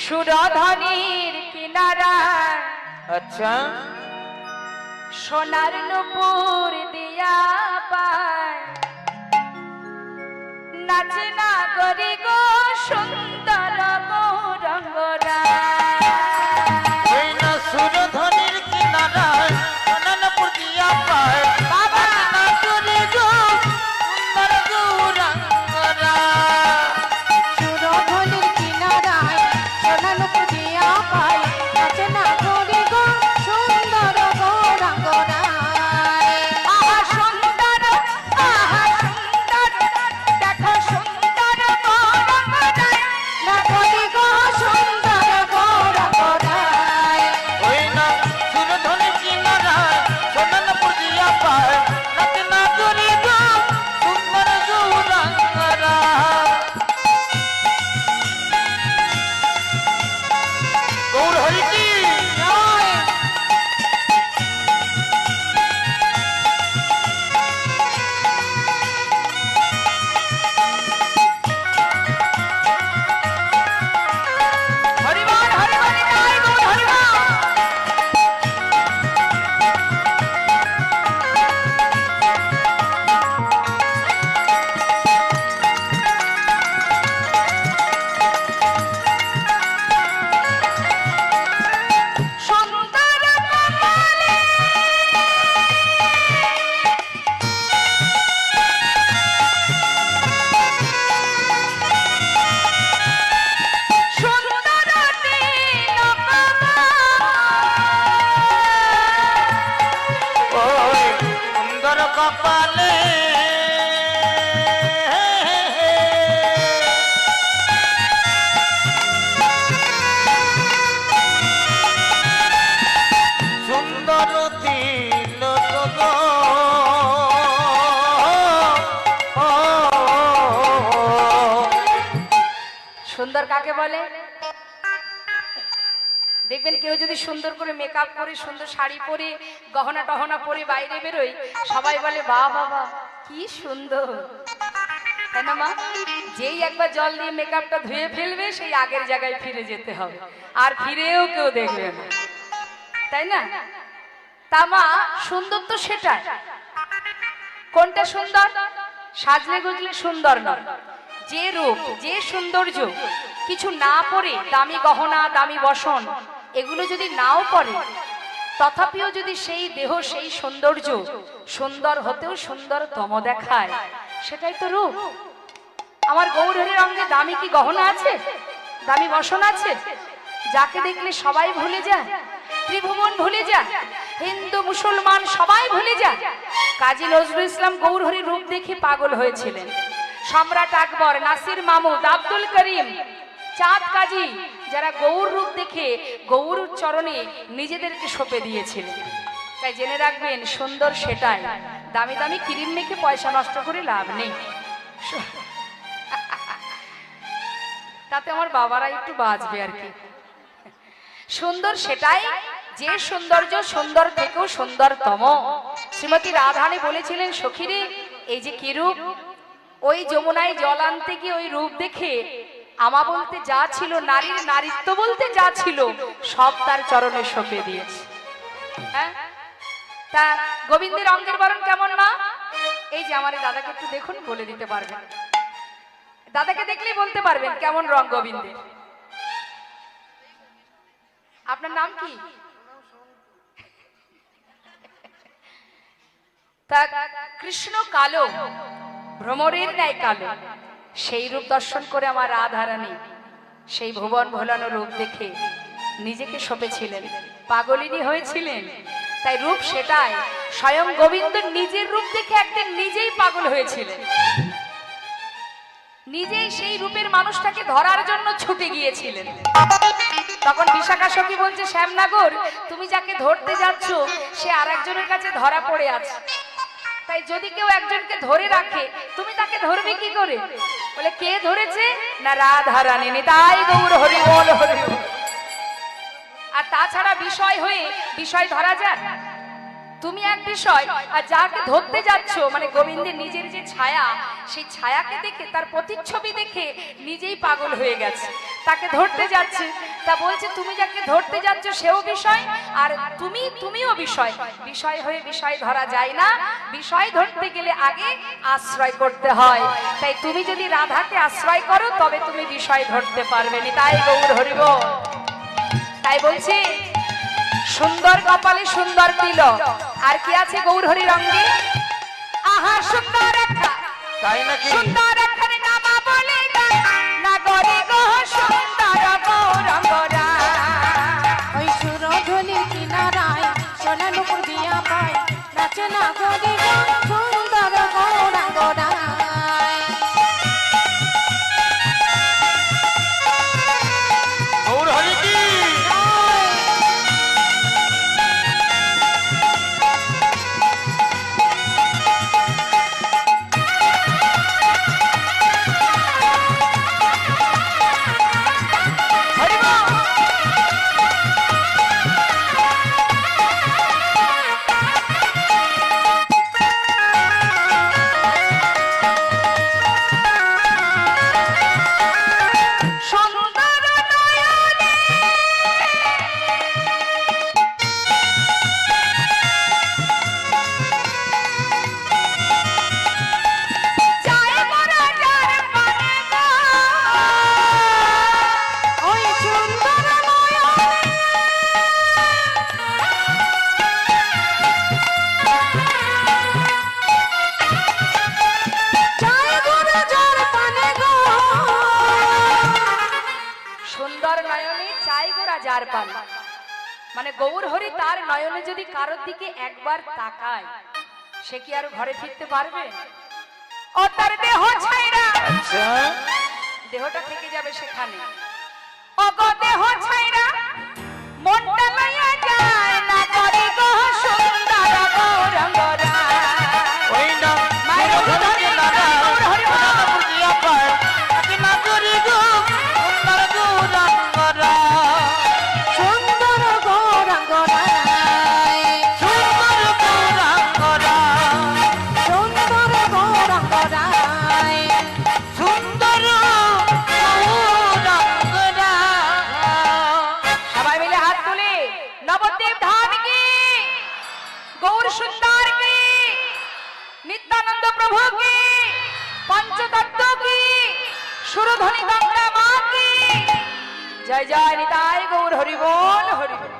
সুরধনির কিনারায় আচ্ছা সোনার নুপুর দিয়া পায় নাচে না করি গো সুন্দর গৌরঙ্গরা ওই না সুরধনির কিনারায় সোনারপুর দিয়া পায় বাবা না করে গো সুন্দর গৌরাঙ্গরা সুরধনির কিনারায় সোনার নুপুর দিয়া পায় নাচে না করি গো সুন্দর গৌরঙ্গরা আহা সুন্দর দেখো সুন্দর গৌরঙ্গরা না করি গো সুন্দর গৌরঙ্গরা ওই না সুরধনির কিনারায় সোনারপুর দিয়া পায় নাচে না করে গো সুন্দর গৌরাঙ্গরা গৌর হরি কি হরিবল হরিবল জয় গৌর হরিবল সুন্দর কমলে সুন্দর ওই সুন্দর কপালে সুন্দর তিলক গো সুন্দর কাকে বলে দেখবেন কেউ যদি সুন্দর করে মেকআপ করে সুন্দর শাড়ি পরে গহনা টহনা পরে বাইরে বেরোয় সবাই বলে বাহ বাবা কি সুন্দর তাই না মা যেই একবার জল দিয়ে মেকআপটা ধুয়ে ফেলবে সেই আগের জায়গায় ফিরে যেতে হবে আর ফিরেও কেউ দেখবে না তাই না তা মা সুন্দর তো সেটাই কোনটা সুন্দর সাজলে গুজলে সুন্দর নয় যে রূপ যে সৌন্দর্য কিছু না পরে দামি গহনা দামি বসন এগুলো যদি নাও পরে তথাপিও যদি সেই দেহ সেই সৌন্দর্য সুন্দর হতেও সুন্দরতম দেখায় সেটাই তো রূপ আমার গৌরহরির অঙ্গে দামি কি গহনা আছে দামি বসন আছে যাকে দেখলে সবাই ভুলে যায় ত্রিভুবন ভুলে যায় হিন্দু মুসলমান সবাই ভুলে যায় কাজী নজরুল ইসলাম গৌরহরির রূপ দেখে পাগল হয়েছিলেন সম্রাট আকবর নাসির মামুদ আব্দুল করিম চাঁদ কাজী যারা গৌর রূপ দেখে গৌর চরণে নিজেদেরকে সঁপে দিয়েছিলেন তাই জেনে রাখবেন সুন্দর সেটাই দামি দামি ক্রিম মেখে পয়সা নষ্ট করে লাভ নেই তাতে আমার বাবারা একটু বাঁচবে আর কি সুন্দর সেটাই যে সৌন্দর্য সুন্দর থেকেও সুন্দরতম শ্রীমতী রাধারানী বলেছিলেন সখীরে এই যে কি রূপ ওই যমুনায় জল আনতে গিয়ে ওই রূপ দেখে আমা বলতে যা ছিল নারীর নারীত্ব বলতে যা ছিল সব তার চরণে সঁপে দিয়েছে হ্যাঁ তা গোবিন্দের অঙ্গের বরণ কেমন মা এই যে আমার দাদাকে একটু দেখুন বলে দিতে পারবেন দাদাকে দেখলেই বলতে পারবেন কেমন রং গোবিন্দের আপনার নাম কি তা কৃষ্ণ কালো ভ্রমরের ন্যায় কালো সেই রূপ দর্শন করে আমার রাধারানী সেই ভুবন ভোলানো রূপ দেখে নিজেকে সঁপেছিলেন পাগলিনী হয়েছিলেন তাই রূপ সেটাই স্বয়ং গোবিন্দ নিজের রূপ দেখে একদিন নিজেই পাগল হয়েছিলেন নিজেই সেই রূপের মানুষটাকে ধরার জন্য ছুটে গিয়েছিলেন তখন বিশাখা সখী বলছে শ্যামনগর তুমি যাকে ধরতে যাচ্ছ সে আরেকজনের কাছে ধরা পড়ে আছে তাই যদি কেউ একজনকে ধরে রাখে তুমি তাকে ধরবে কি করে বলে কে ধরেছে না রাধারানী তাই গৌর হরি বল হরি আর তাছাড়া বিষয় হয়ে বিষয় ধরা যায়। তুমি এক বিষয়, আর যাকে ধরতে যাচ্ছ মানে গোবিন্দের নিজের যে ছায়া, সেই ছায়াকে দেখে, তার প্রতিচ্ছবি দেখে নিজেই পাগল হয়ে গেছে, তাকে ধরতে যাচ্ছে। তা বলছে তুমি যাকে ধরতে যাচ্ছ সেও বিষয়, আর তুমিও বিষয়। বিষয় হয়ে বিষয় ধরা যায় না, বিষয় ধরতে গেলে আগে আশ্রয় করতে হয়। তাই তুমি যদি রাধাকে আশ্রয় করো তবে তুমি বিষয় ধরতে পারবে না। তাই গৌর হরিব, তাই বলছি সুন্দর কপালে সুন্দর তিলক, আর কি আছে গৌর হরি রঙ্গে? আহা সুন্দর একটা, তাই নাকি? সুন্দর একটা নামা বলে না গরি গো সুন্দর গৌরঙ্গরা। ওই সুরধুলি কিনারায় সোনা নুপুর দিয়া পায় নাচে না গরি গো সুন্দর গৌরাঙ্গরায়। গৌর হরি কি? হরি বল। সুন্দর নয়নে যায় মোরা যার পানে গো। ওই সুন্দর নয়নে যায় গোরা যার পানে গো। সুন্দর নয়নে চাই গোরা যার পান, মানে গৌর হরি তার নয়নে যদি কারোর দিকে একবার তাকায় সে কি আর ঘরে ফিরতে পারবে? ও তার দেহ ছাইরা, আচ্ছা, দেহটা থেকে যাবে সেখানে। ও গো দেহ ছাইরা মনটা লইয়া যায় না গরি গো সুন্দর গৌরঙ্গরা। ওই না মায়ের সুরধুলি উদ্ধরণে কিনারায় গৌর হরি বল। সোনার বুঝিয়া পায় নাকি না গরি গো সুন্দর গৌরাঙ্গরা। সুন্দর গৌরাঙ্গরায়। সুন্দর গৌরাঙ্গরা, সুন্দর গৌরাঙ্গরায়। সুন্দর গৌরাঙ্গরা। সবাই মিলে হাত তুলে নবদ্বীপ ধাম কি, গৌর সুন্দর কি, নিত্যানন্দ প্রভু কি, পঞ্চতত্ত্ব কি, সুরধ্বনি গঙ্গা মা কি। জয় জয় নিতাই গৌর হরি বল হরি বল।